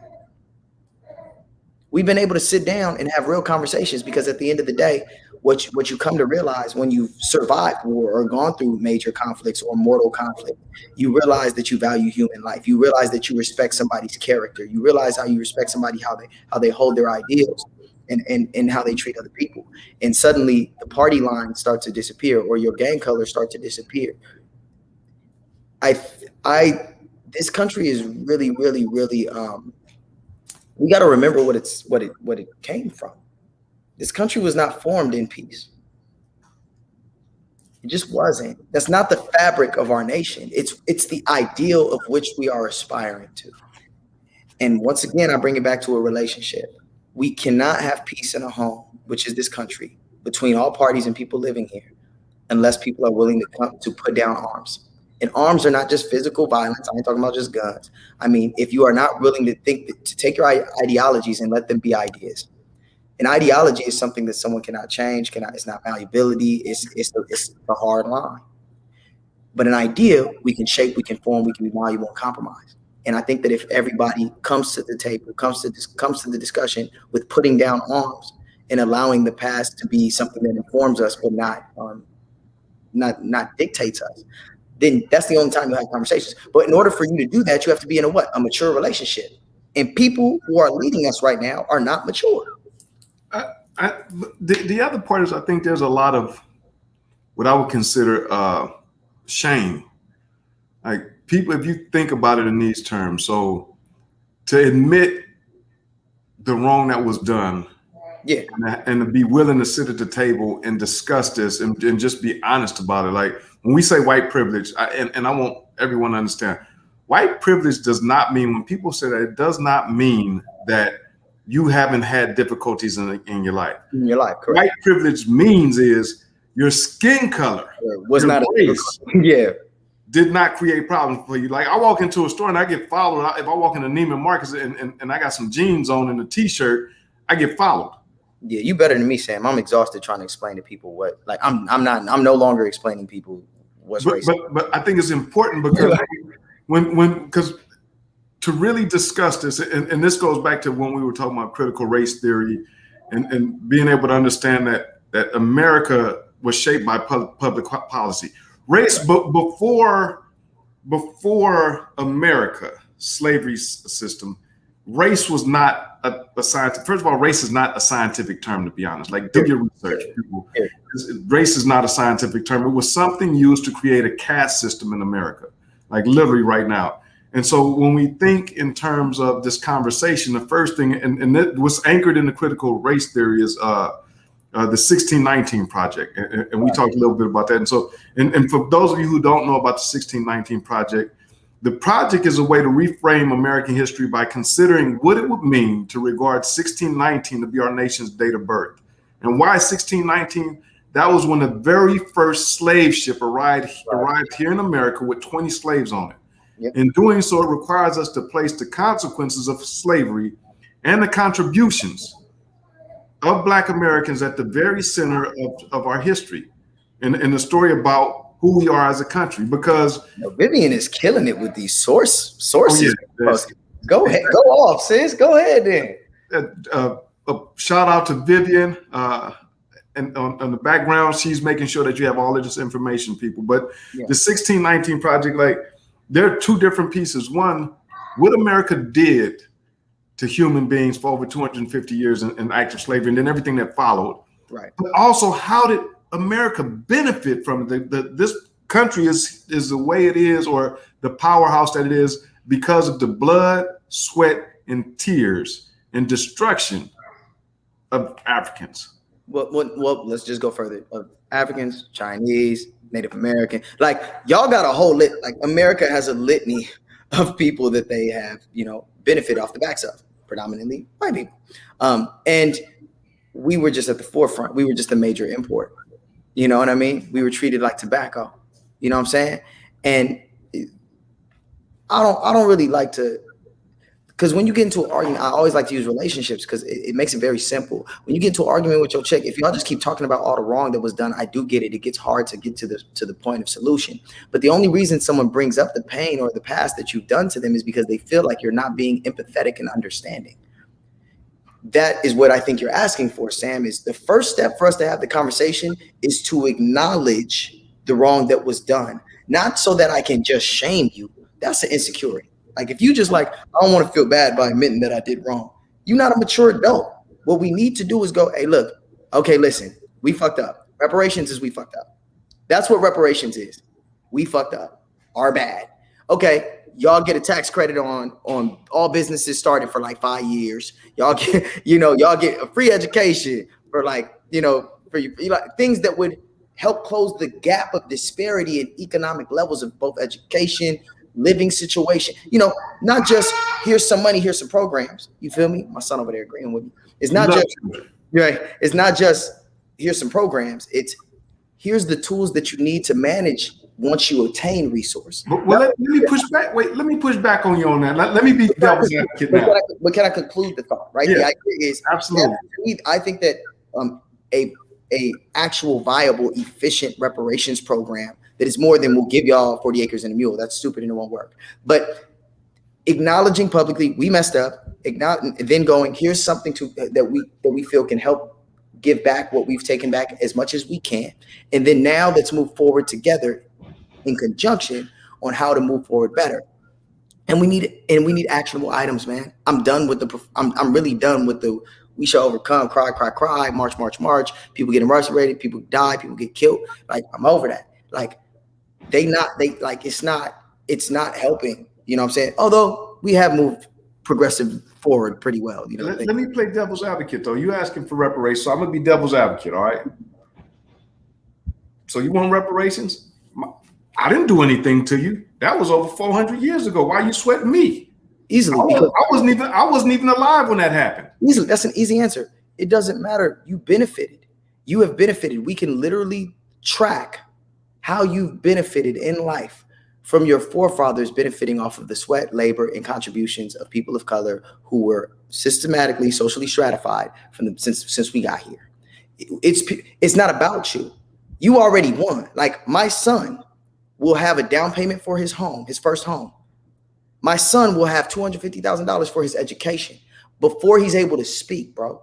We've been able to sit down and have real conversations because at the end of the day, what you come to realize when you've survived war or gone through major conflicts or mortal conflict, you realize that you value human life. You realize that you respect somebody's character. You realize how you respect somebody, how they hold their ideals and how they treat other people. And suddenly the party lines start to disappear or your gang colors start to disappear. This country is really, really, really, we got to remember what it came from. This country was not formed in peace. It just wasn't. That's not the fabric of our nation. It's the ideal of which we are aspiring to. And once again, I bring it back to a relationship. We cannot have peace in a home, which is this country, between all parties and people living here, unless people are willing to come to put down arms. And arms are not just physical violence. I ain't talking about just guns. I mean, if you are not willing to to take your ideologies and let them be ideas. An ideology is something that someone cannot change. It's not malleability. It's the hard line. But an idea we can shape, we can form, we can be malleable and compromise. And I think that if everybody comes to the table, comes to the discussion with putting down arms and allowing the past to be something that informs us, but not dictates us, then that's the only time you have conversations. But in order for you to do that, you have to be in a mature relationship. And people who are leading us right now are not mature. The other part is I think there's a lot of what I would consider shame. Like people, if you think about it in these terms, so to admit the wrong that was done, yeah, and to be willing to sit at the table and discuss this and just be honest about it. Like when we say white privilege, and I want everyone to understand, white privilege does not mean, when people say that, it does not mean that you haven't had difficulties in your life. In your life, correct. White privilege means is your skin color was not race, did not create problems for you. Like I walk into a store and I get followed. If I walk into Neiman Marcus and I got some jeans on and a t-shirt, I get followed. Yeah, you better than me, Sam. I'm exhausted trying to explain to people what, like, I'm no longer explaining people what's racist. But I think it's important because because to really discuss this, and this goes back to when we were talking about critical race theory and being able to understand that America was shaped by public policy. Race, but before America, slavery system, race was not a scientific. First of all, race is not a scientific term, to be honest. Like, do your research, people. Race is not a scientific term. It was something used to create a caste system in America, like literally right now. And so when we think in terms of this conversation, the first thing, and that was anchored in the critical race theory, is the 1619 Project. And we talked a little bit about that. And so, and for those of you who don't know about the 1619 Project, the project is a way to reframe American history by considering what it would mean to regard 1619 to be our nation's date of birth. And why 1619? That was when the very first slave ship arrived here in America with 20 slaves on it. Yep. In doing so, it requires us to place the consequences of slavery and the contributions of Black Americans at the very center of our history and the story about who we are as a country. Because Vivian is killing it with these sources. Yeah, go ahead, go off, sis. Go ahead then. A shout out to Vivian. And on the background, she's making sure that you have all of this information, people. But the 1619 Project, like, there are two different pieces. One, what America did to human beings for over 250 years in active slavery, and then everything that followed. Right. But also, how did America benefit from it? This country is the way it is, or the powerhouse that it is, because of the blood, sweat, and tears and destruction of Africans. Well, let's just go further. Africans, Chinese, Native American, like, y'all got a whole like, America has a litany of people that they have, benefit off the backs of, predominantly white people. And we were just at the forefront. We were just a major import. You know what I mean? We were treated like tobacco. You know what I'm saying? And I don't really like to, because when you get into an argument, I always like to use relationships because it makes it very simple. When you get into an argument with your chick, if y'all just keep talking about all the wrong that was done, I do get it. It gets hard to get to the point of solution. But the only reason someone brings up the pain or the past that you've done to them is because they feel like you're not being empathetic and understanding. That is what I think you're asking for, Sam, is the first step for us to have the conversation is to acknowledge the wrong that was done, not so that I can just shame you. That's an insecurity. Like if you just like, I don't want to feel bad by admitting that I did wrong. You're not a mature adult. What we need to do is go, hey, look, okay, listen, we fucked up. Reparations is we fucked up. That's what reparations is. We fucked up. Our bad. Okay, y'all get a tax credit on all businesses started for like 5 years. Y'all get, y'all get a free education for like, for you, like things that would help close the gap of disparity in economic levels of both education, living situation, not just here's some money, here's some programs. You feel me? My son over there agreeing with me. It's not just right. It's not just here's some programs. It's here's the tools that you need to manage once you attain resource. Well, let me push back. Wait, let me push back on you on that. Let me be devil's advocate now. But can I conclude the thought? Right. Yeah, the idea is absolutely. I think that a actual viable, efficient reparations program that is more than we'll give y'all 40 acres and a mule. That's stupid and it won't work. But acknowledging publicly we messed up, and then going, here's something that we feel can help give back what we've taken back as much as we can. And then now let's move forward together in conjunction on how to move forward better. And we need actionable items, man. I'm really done with the we shall overcome, cry, cry, cry, march, march, march. People get incarcerated, people die, people get killed. Like I'm over that. Like it's not helping, you know what I'm saying? Although we have moved progressive forward pretty well, Let me play devil's advocate though. You asking for reparations, so I'm gonna be devil's advocate, all right? So you want reparations? I didn't do anything to you. That was over 400 years ago. Why are you sweating me? Easily. I wasn't even alive when that happened. Easily. That's an easy answer. It doesn't matter. You benefited. You have benefited. We can literally track how you've benefited in life from your forefathers benefiting off of the sweat, labor, and contributions of people of color who were systematically, socially stratified since we got here. It's not about you. You already won. Like my son will have a down payment for his home, his first home. My son will have $250,000 for his education before he's able to speak, bro.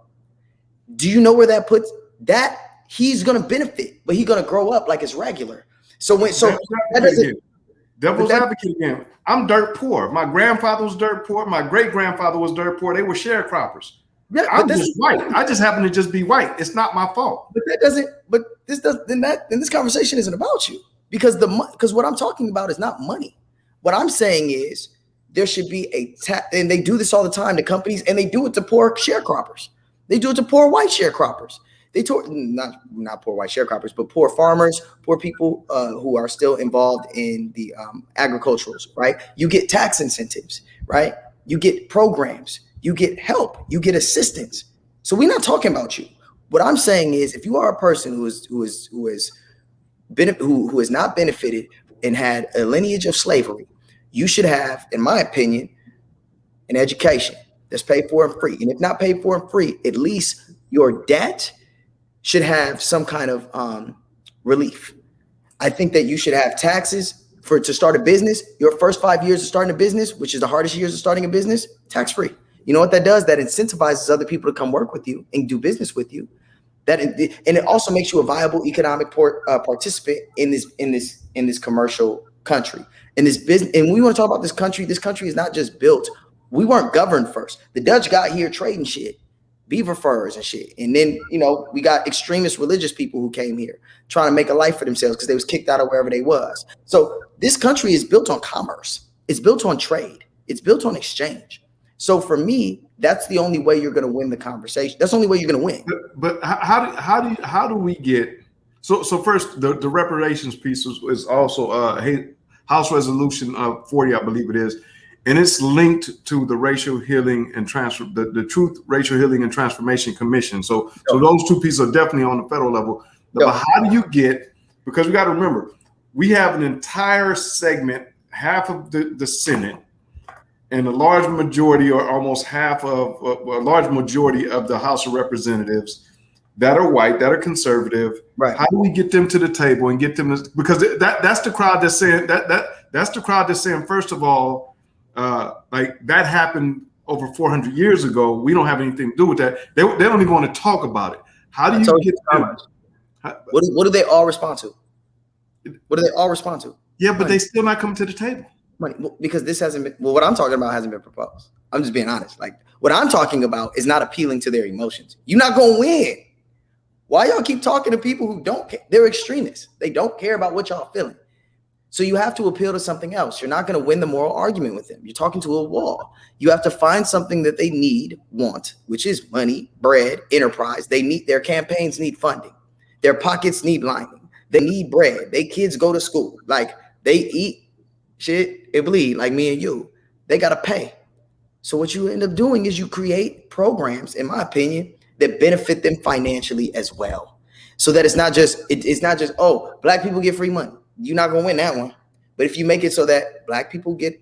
Do you know where that puts that? He's gonna benefit, but he's gonna grow up like it's regular. Devil's advocate again. I'm dirt poor. My grandfather was dirt poor. My great grandfather was dirt poor. They were sharecroppers. Yeah, I'm just white. I just happen to just be white. It's not my fault. But this conversation isn't about you because what I'm talking about is not money. What I'm saying is there should be a tax, and they do this all the time to companies, and they do it to poor sharecroppers. They do it to poor white sharecroppers. Not poor white sharecroppers, but poor farmers, poor people who are still involved in the agriculturals, right? You get tax incentives, right? You get programs, you get help, you get assistance. So we're not talking about you. What I'm saying is, if you are a person who has not benefited and had a lineage of slavery, you should have, in my opinion, an education that's paid for and free. And if not paid for and free, at least your debt should have some kind of relief. I think that you should have taxes to start a business. Your first 5 years of starting a business, which is the hardest years of starting a business, tax-free. You know what that does? That incentivizes other people to come work with you and do business with you. And it also makes you a viable economic participant in this commercial country. In this business, and we want to talk about this country. This country is not just built. We weren't governed first. The Dutch got here trading shit, beaver furs and shit. And then, we got extremist religious people who came here trying to make a life for themselves because they was kicked out of wherever they was. So this country is built on commerce. It's built on trade. It's built on exchange. So for me, that's the only way you're going to win the conversation. That's the only way you're going to win. But how do we get so first the reparations piece is also House Resolution 40, I believe it is. and it's linked to the Racial Healing and the Truth, Racial Healing and Transformation Commission. So those two pieces are definitely on the federal level. But how do you get, because we got to remember, we have an entire segment, half of the Senate, and a large majority, or almost half of a large majority of the House of Representatives that are white, that are conservative. Right. How do we get them to the table and get them to, because that's the crowd that's saying that's the crowd that's saying, first of all, like that happened over 400 years ago. We don't have anything to do with that. They don't even want to talk about it. How do you get them? What do they all respond to? What do they all respond to? Yeah, but they still not coming to the table. Money. Because this hasn't been, what I'm talking about hasn't been proposed. I'm just being honest. Like, what I'm talking about is not appealing to their emotions. You're not going to win. Why y'all keep talking to people who don't care? They're extremists. They don't care about what y'all feeling. So you have to appeal to something else. You're not going to win the moral argument with them. You're talking to a wall. You have to find something that they want, which is money, bread, enterprise. Their campaigns need funding. Their pockets need lining. They need bread. Their kids go to school. Like, they eat shit and bleed like me and you. They got to pay. So what you end up doing is you create programs, in my opinion, that benefit them financially as well. So that it's not just, oh, black people get free money. You're not going to win that one. But if you make it so that black people get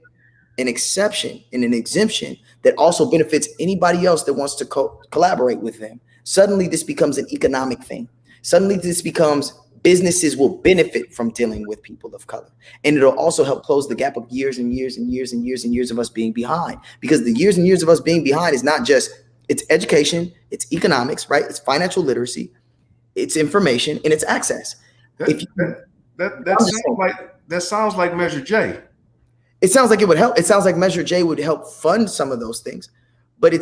an exception and an exemption that also benefits anybody else that wants to collaborate with them, suddenly this becomes an economic thing. Suddenly this becomes businesses will benefit from dealing with people of color. And it'll also help close the gap of years and years and years and years and years of us being behind. Because the years and years of us being behind is not just, it's education, it's economics, right? It's financial literacy, it's information, and it's access. That sounds like Measure J. It sounds like it would help. It sounds like Measure J would help fund some of those things. But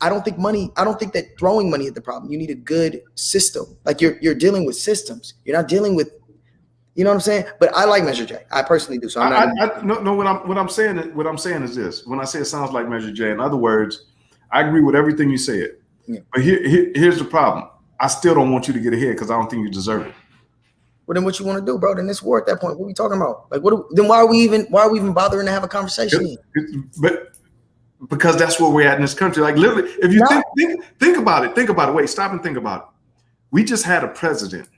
I don't think that throwing money at the problem. You need a good system. Like you're dealing with systems. You're not dealing with, you know what I'm saying? But I like Measure J. I personally do. So what I'm saying is this. When I say it sounds like Measure J, in other words, I agree with everything you said. Yeah. But here's the problem. I still don't want you to get ahead because I don't think you deserve it. Well, then what you want to do, bro? Then it's war at that point. What are we talking about? Like, then why are we even bothering to have a conversation? But because that's where we're at in this country. Like, literally, if you think about it. Wait, stop and think about it. We just had a president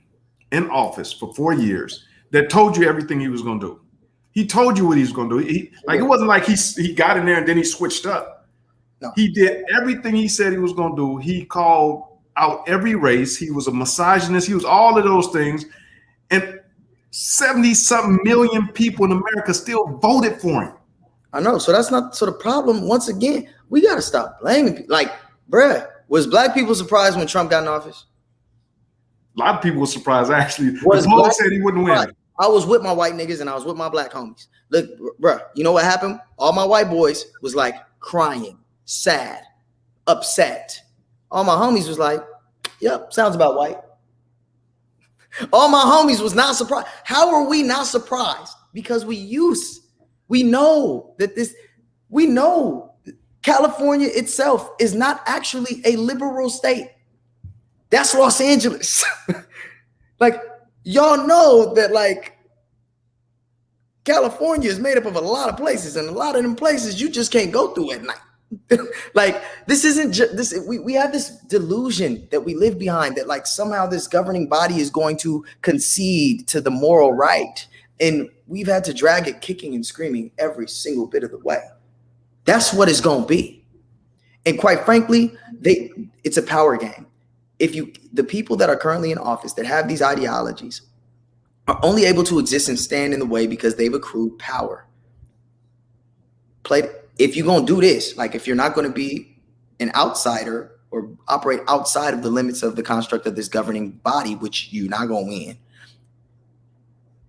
in office for 4 years that told you everything he was going to do. He told you what he was going to do. It wasn't like he got in there and then he switched up. No. He did everything he said he was going to do. He called out every race. He was a misogynist. He was all of those things. And 70-something million people in America still voted for him. I know. So that's not, so the problem, once again, we got to stop blaming people. Like, bruh, was black people surprised when Trump got in office? A lot of people were surprised, actually. The poll said he wouldn't win. I was with my white niggas and I was with my black homies. Look, bruh, you know what happened? All my white boys was like crying, sad, upset. All my homies was like, yep, sounds about white. All my homies was not surprised. How are we not surprised? Because we know California itself is not actually a liberal state. That's Los Angeles. Like, y'all know that, like, California is made up of a lot of places, and a lot of them places you just can't go through at night. Like, this isn't just this. We have this delusion that we live behind, that like somehow this governing body is going to concede to the moral right. And we've had to drag it kicking and screaming every single bit of the way. That's what it's going to be. And quite frankly, it's a power game. The people that are currently in office that have these ideologies are only able to exist and stand in the way because they've accrued power. If you're going to do this, like if you're not going to be an outsider or operate outside of the limits of the construct of this governing body, which you're not going to win,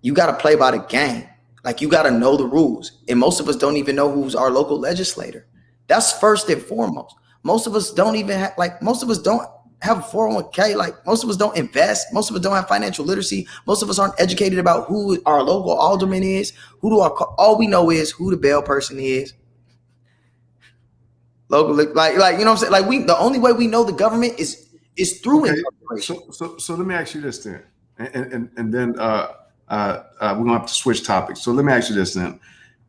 you got to play by the game. Like, you got to know the rules. And most of us don't even know who's our local legislator. That's first and foremost. Most of us don't even have, most of us don't have a 401k. Like, most of us don't invest. Most of us don't have financial literacy. Most of us aren't educated about who our local alderman is. All we know is who the bail person is. Local, like, you know what I'm saying? Like, the only way we know the government is through incarceration. So let me ask you this then. And then we're gonna have to switch topics. So let me ask you this then: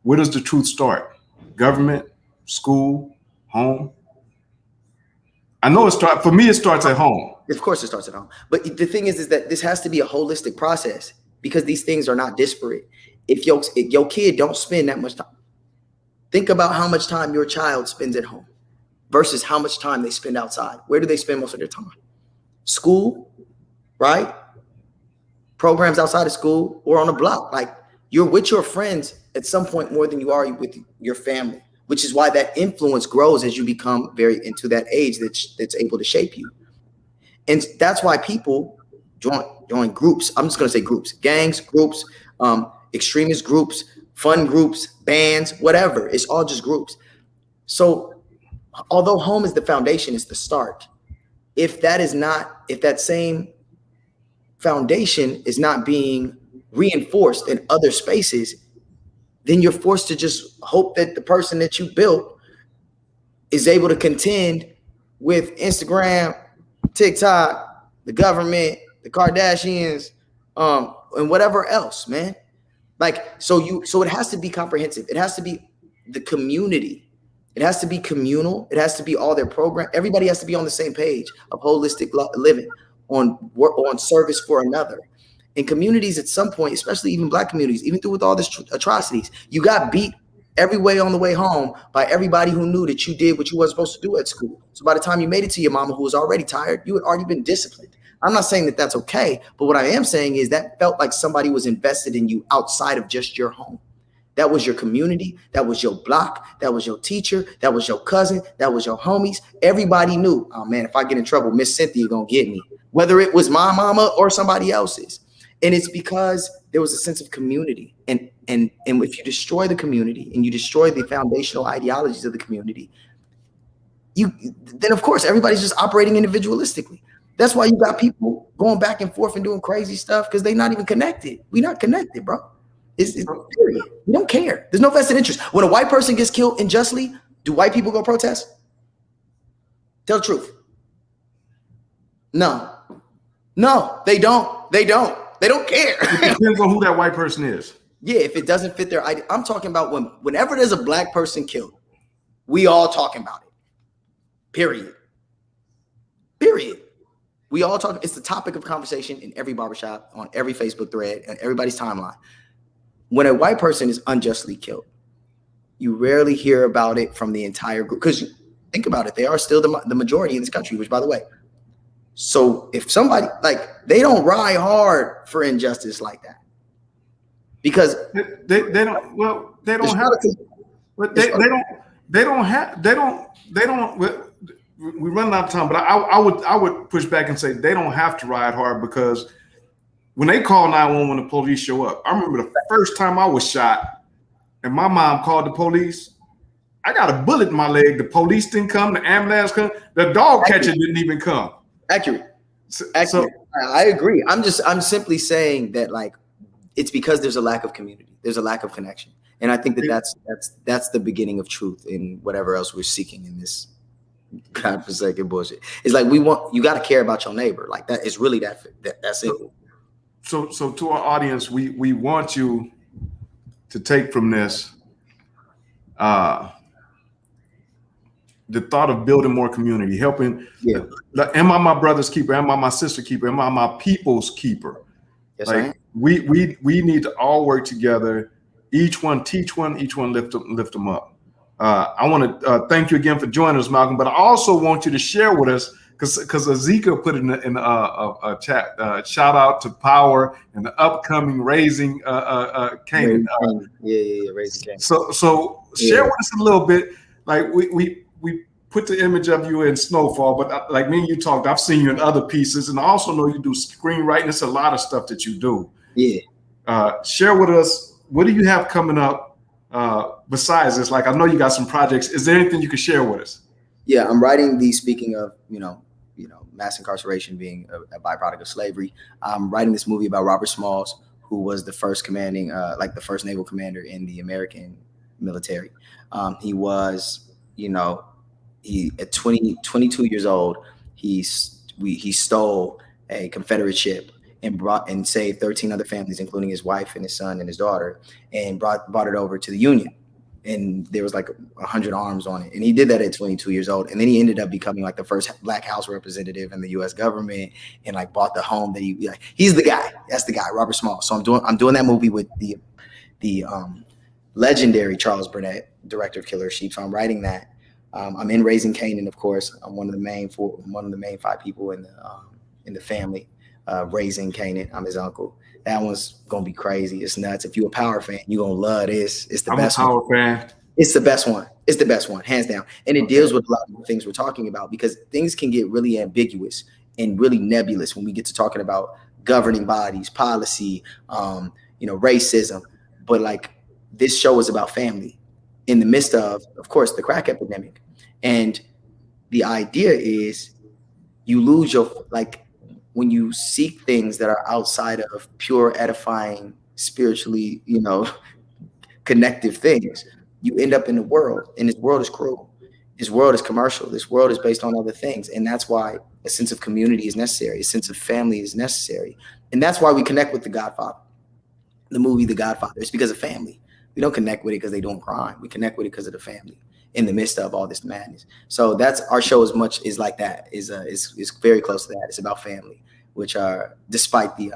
where does the truth start? government, school, home? I know it starts, for me, it starts at home. Of course it starts at home. But the thing is that this has to be a holistic process because these things are not disparate. If your kid don't spend that much time, think about how much time your child spends at home versus how much time they spend outside. Where do they spend most of their time? School, right? Programs outside of school or on the block. Like you're with your friends at some point more than you are with your family, which is why that influence grows as you become very into that age that's able to shape you. And that's why people join groups. I'm just going to say groups, gangs, groups, extremist groups, fun groups, bands, whatever. It's all just groups. So although home is the foundation, it's the start. If that same foundation is not being reinforced in other spaces, then you're forced to just hope that the person that you built is able to contend with Instagram, TikTok, the government, the Kardashians, and whatever else, man. Like, so it has to be comprehensive. It has to be the community. It has to be communal. It has to be all their program. Everybody has to be on the same page of holistic living, on service for another. In communities at some point, especially even Black communities, even through with all this atrocities, you got beat every way on the way home by everybody who knew that you did what you weren't supposed to do at school. So by the time you made it to your mama, who was already tired, you had already been disciplined. I'm not saying that that's okay, but what I am saying is that felt like somebody was invested in you outside of just your home. That was your community. That was your block. That was your teacher. That was your cousin. That was your homies. Everybody knew, oh man, if I get in trouble, Miss Cynthia gonna get me, whether it was my mama or somebody else's. And it's because there was a sense of community. And if you destroy the community and you destroy the foundational ideologies of the community, then of course everybody's just operating individualistically. That's why you got people going back and forth and doing crazy stuff because they're not even connected. We're not connected, bro. It's period. We don't care. There's no vested interest. When a white person gets killed unjustly, do white people go protest? Tell the truth. No, they don't. They don't care. It depends on who that white person is. Yeah, if it doesn't fit their idea. I'm talking about whenever there's a Black person killed, we all talking about it. Period. We all talk. It's the topic of conversation in every barbershop, on every Facebook thread, and everybody's timeline. When a white person is unjustly killed, you rarely hear about it from the entire group. Because think about it, they are still the majority in this country, which by the way. So if somebody, like, they don't ride hard for injustice like that. Because they don't we run out of time, but I would push back and say they don't have to ride hard, because when they call 911 when the police show up, I remember the first time I was shot and my mom called the police. I got a bullet in my leg. The police didn't come, the ambulance come, the dog catcher didn't even come. Accurate. So I agree. I'm simply saying that, like, it's because there's a lack of community. There's a lack of connection. And I think that's the beginning of truth in whatever else we're seeking in this godforsaken bullshit. It's like you got to care about your neighbor. Like, that is really that's it. So to our audience, we want you to take from this the thought of building more community, helping. Yeah. Am I my brother's keeper? Am I my sister keeper? Am I my people's keeper? Yes, like, we need to all work together. Each one teach one. Each one lift them up. I want to thank you again for joining us, Malcolm. But I also want you to share with us, because Azika put in a chat. Shout out to Power and the upcoming Raising Canaan. Raising Canaan. So share with us a little bit. Like, we put the image of you in Snowfall, but like me and you talked, I've seen you in other pieces, and I also know you do screenwriting. It's a lot of stuff that you do. Yeah. Share with us, what do you have coming up besides this? Like, I know you got some projects. Is there anything you can share with us? Yeah, I'm writing these. Speaking of, mass incarceration being a byproduct of slavery, I'm writing this movie about Robert Smalls, who was the first the first naval commander in the American military. He was, at 22 years old, he stole a Confederate ship and saved 13 other families, including his wife and his son and his daughter, and brought it over to the Union. and there was like 100 arms on it. And he did that at 22 years old. And then he ended up becoming like the first Black House representative in the U.S. government, and like bought the home that he's the guy. That's the guy, Robert Small. So I'm doing that movie with the legendary Charles Burnett, director of Killer Sheep. So I'm writing that. I'm in Raising Kanan, of course. I'm one of the main 5 people in the family. Raising Kanan. I'm his uncle. That one's gonna be crazy. It's nuts. If you're a Power fan, you're gonna love this. It's the best. I'm a Power fan. It's the best one. It's the best one, hands down. And it deals with a lot of the things we're talking about, because things can get really ambiguous and really nebulous when we get to talking about governing bodies, policy, racism. But like, this show is about family in the midst of course, the crack epidemic. And the idea is you lose when you seek things that are outside of pure, edifying, spiritually, connective things, you end up in the world, and this world is cruel. This world is commercial. This world is based on other things. And that's why a sense of community is necessary. A sense of family is necessary. And that's why we connect with The Godfather, the movie The Godfather. It's because of family. We don't connect with it because they don't crime. We connect with it because of the family in the midst of all this madness. So that's our show. As much is like that is very close to that. It's about family, which are, despite the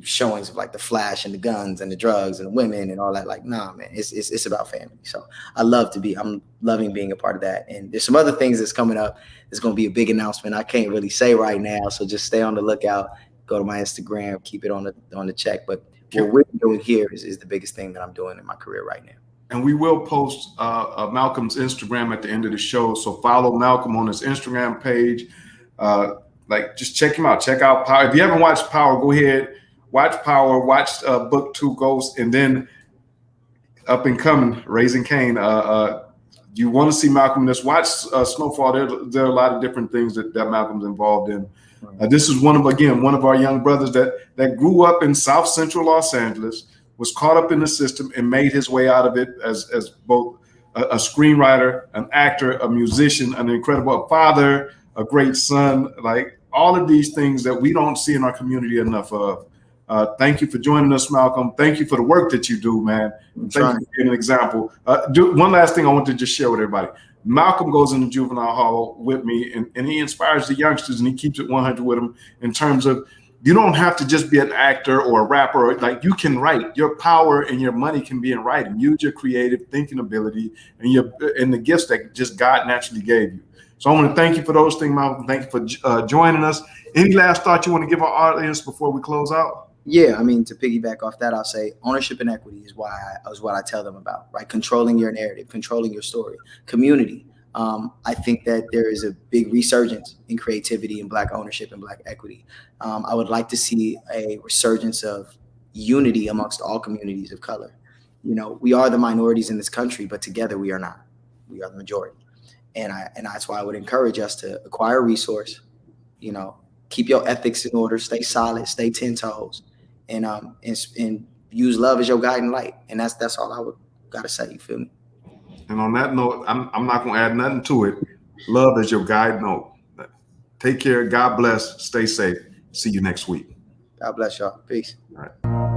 showings of like the flash and the guns and the drugs and the women and all that, like, nah, man, it's about family. So I'm loving being a part of that. And there's some other things that's coming up. There's going to be a big announcement I can't really say right now. So just stay on the lookout. Go to my Instagram, keep it on the check. But what we're doing here is the biggest thing that I'm doing in my career right now. And we will post Malcolm's Instagram at the end of the show. So follow Malcolm on his Instagram page. Just check him out. Check out Power. If you haven't watched Power, go ahead, watch Power, watch Book 2 Ghosts, and then up and coming, Raising Cain. You want to see Malcolm in this, watch Snowfall. There are a lot of different things that Malcolm's involved in. This is one of our young brothers that grew up in South Central Los Angeles, was caught up in the system and made his way out of it as both a screenwriter, an actor, a musician, an incredible father, a great son, like all of these things that we don't see in our community enough of. Thank you for joining us, Malcolm. Thank you for the work that you do, man. Thank you for being an example. One last thing I want to just share with everybody. Malcolm goes into juvenile hall with me, and he inspires the youngsters, and he keeps it 100 with them in terms of, you don't have to just be an actor or a rapper. Like, you can write. Your power and your money can be in writing. Use your creative thinking ability and the gifts that just God naturally gave you. So I want to thank you for those things, Malcolm. Thank you for joining us. Any last thought you want to give our audience before we close out? Yeah, I mean, to piggyback off that, I'll say ownership and equity is what I tell them about, right? Controlling your narrative, controlling your story, community. I think that there is a big resurgence in creativity and Black ownership and Black equity. I would like to see a resurgence of unity amongst all communities of color. We are the minorities in this country, but together we are not. We are the majority. And that's why I would encourage us to acquire a resource, keep your ethics in order, stay solid, stay 10 toes, and use love as your guiding light. And that's all I would gotta say. You feel me? And on that note, I'm not gonna add nothing to it. Love is your guide note. Take care. God bless. Stay safe. See you next week. God bless y'all. Peace. All right.